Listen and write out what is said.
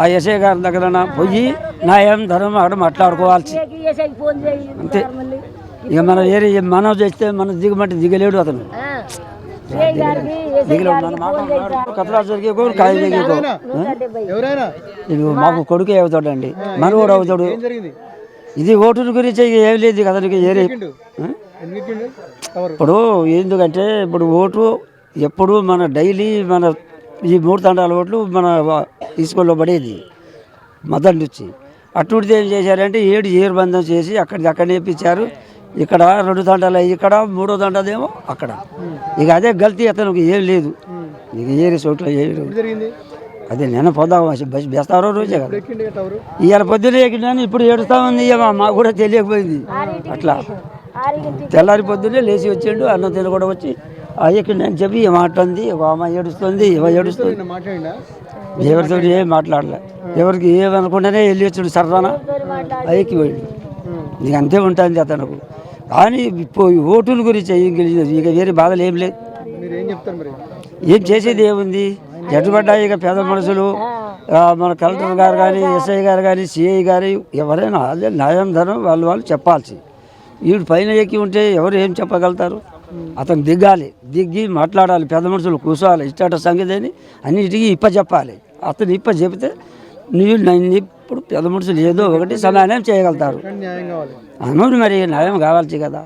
ఆ ఎస్ఐ గారి దగ్గర పోయి న్యాయం ధర్మం అక్కడ మాట్లాడుకోవాల్సి అంతే. ఇక మనం ఏరి మనం చేస్తే మనం దిగమంటే దిగలేడు అతను ఇది మాకు కొడుకే అవుతాడండి మనవడు అవుతాడు. ఇది ఓటుల గురించి ఏం లేదు అతనికి ఏరి. ఇప్పుడు ఎందుకంటే ఇప్పుడు ఓటు ఎప్పుడు మన డైలీ మన ఈ 3 తండాల ఓట్లు మన స్కూల్లో పడేది మదర్ నుంచి. అటువంటిది ఏం చేశారంటే ఏరు బంధం చేసి అక్కడనే ఇప్పించారు. ఇక్కడ 2 తండాలు ఇక్కడ 3వ తండదేమో అక్కడ. ఇక అదే గల్తీ అతనికి ఏం లేదు. ఇక ఏరి చోట్ల ఏమి అదే నేను పొద్దాం బేస్తారో రోజే కదా ఇవాళ పొద్దున ఎక్కినాను ఇప్పుడు ఏడుస్తా ఉంది. మాకు కూడా తెలియకపోయింది. అట్లా తెల్లారి పొద్దున్నే లేచి వచ్చిండు. అన్నం తిన కూడా వచ్చి ఎక్కిండి అని చెప్పి మాట్లాడింది. ఒక అమ్మ ఏడుస్తుంది ఏడుస్తుంది. ఎవరితో ఏం మాట్లాడలే. ఎవరికి ఏమనుకుంటేనే వెళ్ళి వచ్చాడు సరదాన ఎక్కిపోయిండు. ఇక అంతే ఉంటుంది అతనుకు. కానీ ఓటుల గురించి ఇక వేరే బాధలు ఏం లేదు. ఏం చేసేది ఏముంది? ఎటుబడ్డా ఇక పేద మనుషులు మన కలెక్టర్ గారు కానీ ఎస్ఐ గారు కానీ సిఐ గారు ఎవరైనా అదే న్యాయం ధరం వాళ్ళు చెప్పాల్సి. వీడు పైన ఎక్కి ఉంటే ఎవరు ఏం చెప్పగలుగుతారు? అతను దిగాలి, దిగి మాట్లాడాలి, పెద్ద మనుషులు కూర్చోవాలి, ఇష్ట సంగతి అని అన్నిటికీ చెప్పాలి. అతను చెబితే ఇప్పుడు పెద్ద మనుషులు ఏదో ఒకటి సమాధానం చేయగలుగుతారు. అవును మరి న్యాయం కావాల్సి కదా.